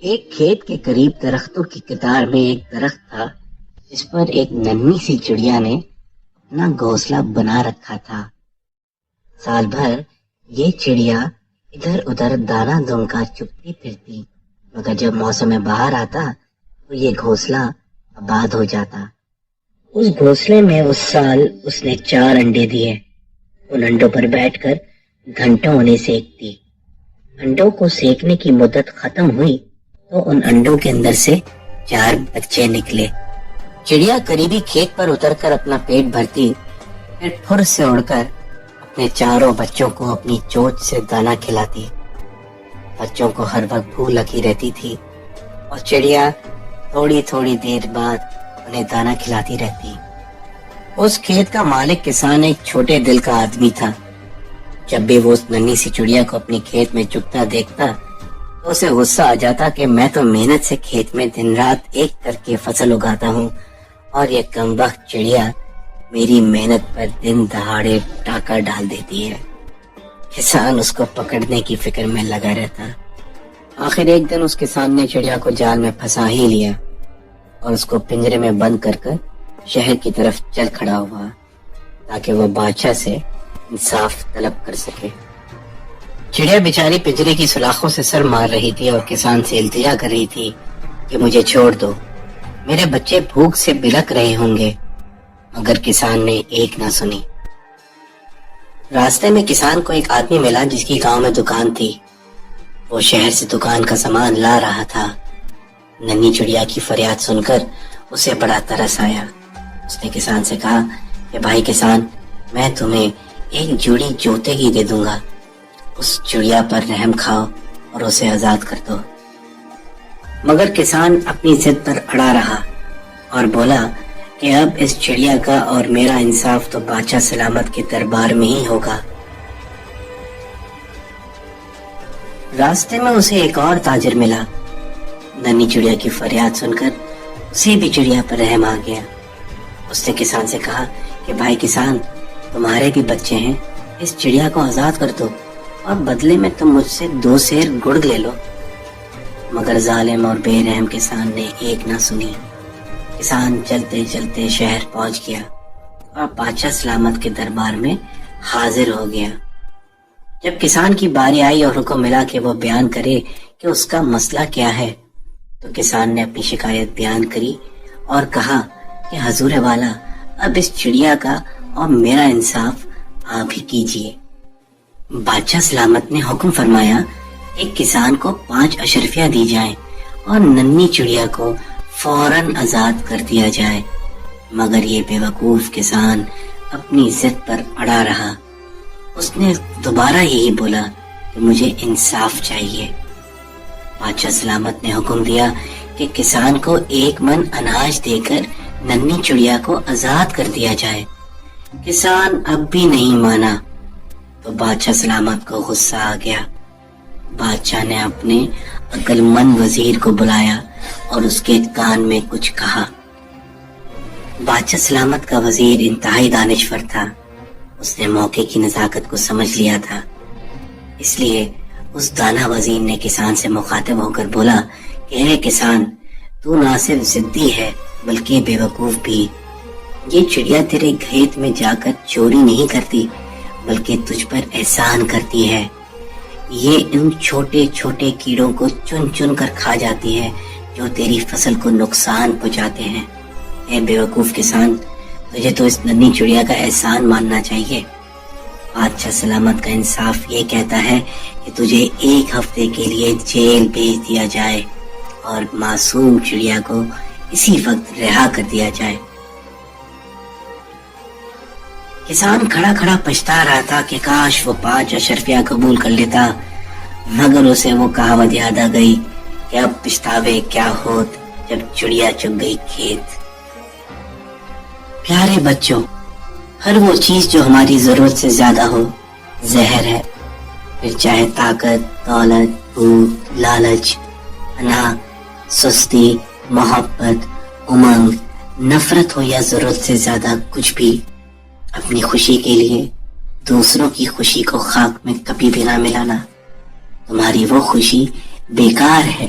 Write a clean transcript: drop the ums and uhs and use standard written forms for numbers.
ایک کھیت کے قریب درختوں کی قطار میں ایک درخت تھا جس پر ایک ننھی سی چڑیا نے اپنا گھونسلہ بنا رکھا تھا۔ سال بھر یہ چڑیا ادھر ادھر دانا دون کا چپتی پھرتی، مگر جب موسم بہار آتا تو یہ گھونسلہ آباد ہو جاتا۔ اس گھونسلے میں اس سال اس نے 4 انڈے دیے۔ ان انڈوں پر بیٹھ کر گھنٹوں انہیں سیکتی۔ انڈوں کو سیکنے کی مدت ختم ہوئی تو ان انڈوں کے اندر سے 4 بچے نکلے۔ چڑیا قریبی کھیت پر اتر کر اپنا پیٹ بھرتی، پھر پھر سے اڑ کر اپنے 4 بچوں کو اپنی چونچ سے دانا کھلاتی۔ بچوں کو ہر وقت بھوک لگی رہتی تھی اور چڑیا تھوڑی تھوڑی دیر بعد انہیں دانا کھلاتی رہتی۔ اس کھیت کا مالک کسان ایک چھوٹے دل کا آدمی تھا۔ جب بھی وہ اس ننھی سی چڑیا کو اپنی کھیت میں چگتا دیکھتا تو اسے غصہ آ جاتا کہ میں تو محنت سے کھیت میں دن رات ایک کر کے فصل اگاتا ہوں اور یہ کمبخت چڑیا میری محنت پر دن دہاڑے ڈاکہ ڈال دیتی ہے۔ کسان اس کو پکڑنے کی فکر میں لگا رہتا۔ آخر ایک دن اس کسان نے چڑیا کو جال میں پھنسا ہی لیا اور اس کو پنجرے میں بند کر کر شہر کی طرف چل کھڑا ہوا تاکہ وہ بادشاہ سے انصاف طلب کر سکے۔ چڑیا بیچاری پنجرے کی سلاخوں سے سر مار رہی تھی اور کسان سے التجا کر رہی تھی کہ مجھے چھوڑ دو، میرے بچے بھوک سے بلک رہے ہوں گے، مگر کسان نے ایک نہ سنی۔ راستے میں کسان کو ایک آدمی ملا جس کی گاؤں میں دکان تھی۔ وہ شہر سے دکان کا سامان لا رہا تھا۔ ننھی چڑیا کی فریاد سن کر اسے بڑا ترس آیا۔ اس نے کسان سے کہا کہ بھائی کسان، میں تمہیں ایک جوڑی جوتے کی دے دوں گا، اس چڑیا پر رحم کھاؤ اور اسے آزاد کر دو۔ مگر کسان اپنی ضد پر اڑا رہا اور بولا کہ اب اس چڑیا کا اور میرا انصاف تو بادشاہ سلامت کے دربار میں ہی ہوگا۔ راستے میں اسے ایک اور تاجر ملا۔ ننھی چڑیا کی فریاد سن کر اسے بھی چڑیا پر رحم آ گیا۔ اس نے کسان سے کہا کہ بھائی کسان، تمہارے بھی بچے ہیں، اس چڑیا کو آزاد کر دو اور بدلے میں تم مجھ سے 2 سیر گڑ لے لو۔ مگر ظالم اور بے رحم کسان نے ایک نہ سنی۔ کسان چلتے چلتے شہر پہنچ گیا اور بادشاہ سلامت کے دربار میں حاضر ہو گیا۔ جب کسان کی باری آئی اور حکم ملا کہ وہ بیان کرے کہ اس کا مسئلہ کیا ہے، تو کسان نے اپنی شکایت بیان کری اور کہا کہ حضور والا، اب اس چڑیا کا اور میرا انصاف آپ ہی کیجیے۔ بادشاہ سلامت نے حکم فرمایا کہ کسان کو 5 اشرفیاں دی جائیں اور ننھی چڑیا کو فوراً آزاد کر دیا جائے۔ مگر یہ بے وقوف کسان اپنی ضد پر اڑا رہا۔ اس نے دوبارہ یہی بولا کہ مجھے انصاف چاہیے۔ بادشاہ سلامت نے حکم دیا کہ کسان کو 1 من اناج دے کر ننھی چڑیا کو آزاد کر دیا جائے۔ کسان اب بھی نہیں مانا تو بادشاہ سلامت کو غصہ آ گیا۔ بادشاہ نے اپنے عقل مند وزیر کو بلایا اور اس کے کان میں کچھ کہا۔ بادشاہ سلامت کا وزیر انتہائی دانشور تھا۔ اس نے موقع کی نزاکت کو سمجھ لیا تھا، اس لیے اس دانا وزیر نے کسان سے مخاطب ہو کر بولا کہ اے کسان، تو نہ صرف ضدی ہے بلکہ بے وقوف بھی۔ یہ چڑیا تیرے کھیت میں جا کر چوری نہیں کرتی بلکہ تجھ پر احسان کرتی ہے۔ یہ ان چھوٹے چھوٹے کیڑوں کو چن چن کر کھا جاتی ہے جو تیری فصل کو نقصان پہنچاتے ہیں۔ اے بے وقوف کسان، تجھے تو اس ننھی چڑیا کا احسان ماننا چاہیے۔ بادشاہ سلامت کا انصاف یہ کہتا ہے کہ تجھے 1 ہفتے کے لیے جیل بھیج دیا جائے اور معصوم چڑیا کو اسی وقت رہا کر دیا جائے۔ کسان کھڑا کھڑا پچھتا رہا تھا کہ کاش وہ 5 اشرفیہ قبول کر لیتا، مگر اسے وہ کہاوت یاد آ گئی کہ اب پچھتاوے کیا ہوت جب چڑیا چگ گئی کھیت۔ پیارے بچوں، ہر وہ چیز جو ہماری ضرورت سے زیادہ ہو زہر ہے، پھر چاہے طاقت، دولت، بھوک، لالچ، انا، سستی، محبت، امنگ، نفرت ہو یا ضرورت سے زیادہ کچھ بھی، اپنی خوشی کے لیے دوسروں کی خوشی کو خاک میں کبھی بھی نہ ملانا۔ تمہاری وہ خوشی بیکار ہے